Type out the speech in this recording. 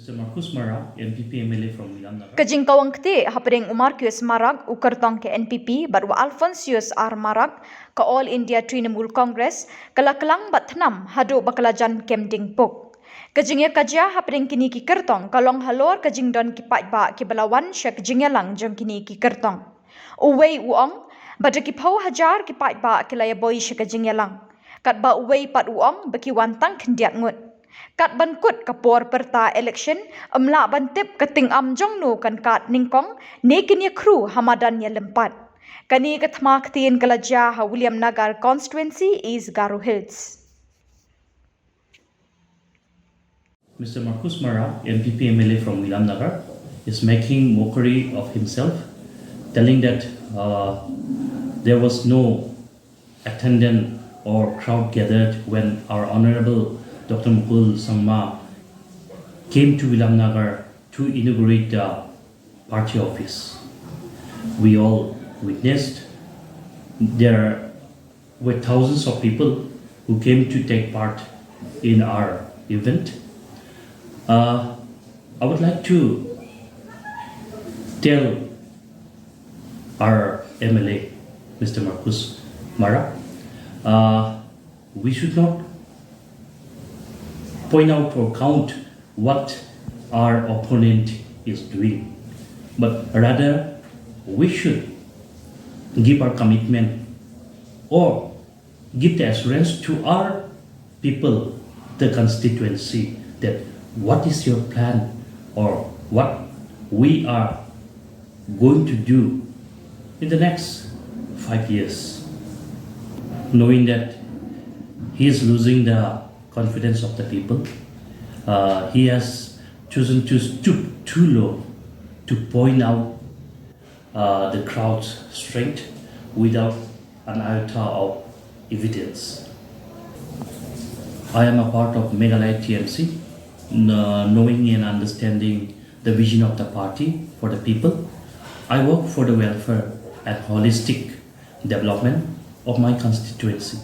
Mr. Marcuise Marak, NPP MLA from Nagar. Jingkawang ktieh Hapdeng Marcuise Marak kyrtong ke NPP baru Alphonsush R Marak ke All India Trinamool Congress klang bat Thnam haduh bakalajan kemding puk. Jingiakajia Hapdeng kine kyrtong kalong halor jingdon paidbah balawan syek jingialang jong kine kyrtong. Uwei bada phew hajar paidbah iaboi syek jingialang. Katba Uwei pat baki tang khyndiat ngut. Kat bankut kapor pyrta elekshon amla bantip tyngam jong nu kan kat ningkong ne kine kru hamadan ya lempat. Kani Thma ktieh kalaja William Nagar constituency is Garo Hills. Mr. Marcuise Marak, NPP MLA from Nagar, is making mockery of himself, telling that there was no attendant or crowd gathered when our Honorable Dr. Thma came to Nagar to inaugurate the party office. We all witnessed. There were thousands of people who came to take part in our event. I would like to tell our MLA, Mr. Marcuise Marak, we should not point out or count what our opponent is doing, but rather we should give our commitment or give the assurance to our people, the constituency, that what is your plan or what we are going to do in the next 5 years, knowing that he is losing the confidence of the people. He has chosen to stoop too low to point out the crowd's strength without an iota of evidence. I am a part of Meghalaya TMC, knowing and understanding the vision of the party for the people. I work for the welfare and holistic development of my constituency.